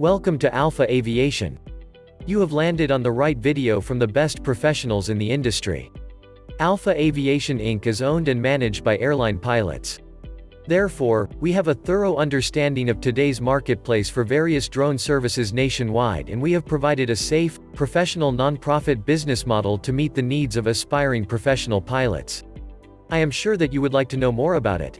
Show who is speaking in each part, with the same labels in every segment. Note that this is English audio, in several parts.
Speaker 1: Welcome to Alpha Aviation. You have landed on the right video from the best professionals in the industry. Alpha Aviation Inc. is owned and managed by airline pilots. Therefore, we have a thorough understanding of today's marketplace for various drone services nationwide, and we have provided a safe, professional non-profit business model to meet the needs of aspiring professional pilots. I am sure that you would like to know more about it.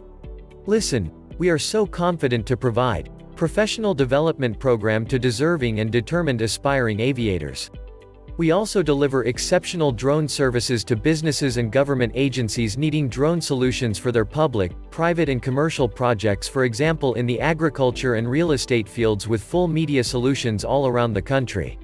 Speaker 1: Listen, we are so confident to provide professional development program to deserving and determined aspiring aviators. We also deliver exceptional drone services to businesses and government agencies needing drone solutions for their public, private and commercial projects, for example in the agriculture and real estate fields, with full media solutions all around the country.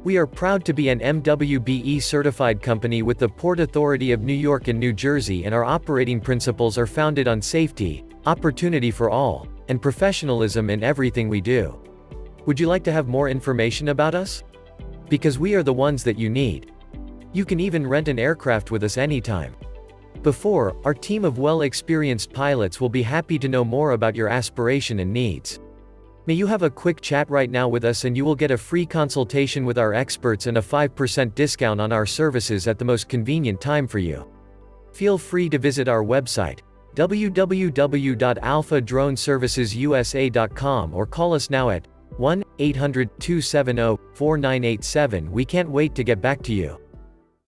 Speaker 1: We are proud to be an MWBE certified company with the Port Authority of New York and New Jersey, and our operating principles are founded on safety, opportunity for all, and professionalism in everything we do. Would you like to have more information about us? Because we are the ones that you need. You can even rent an aircraft with us anytime. Before, our team of well-experienced pilots will be happy to know more about your aspiration and needs. May you have a quick chat right now with us and you will get a free consultation with our experts and a 5% discount on our services at the most convenient time for you. Feel free to visit our website, www.alphadroneservicesusa.com, or call us now at 1-800-270-4987. We can't wait to get back to you.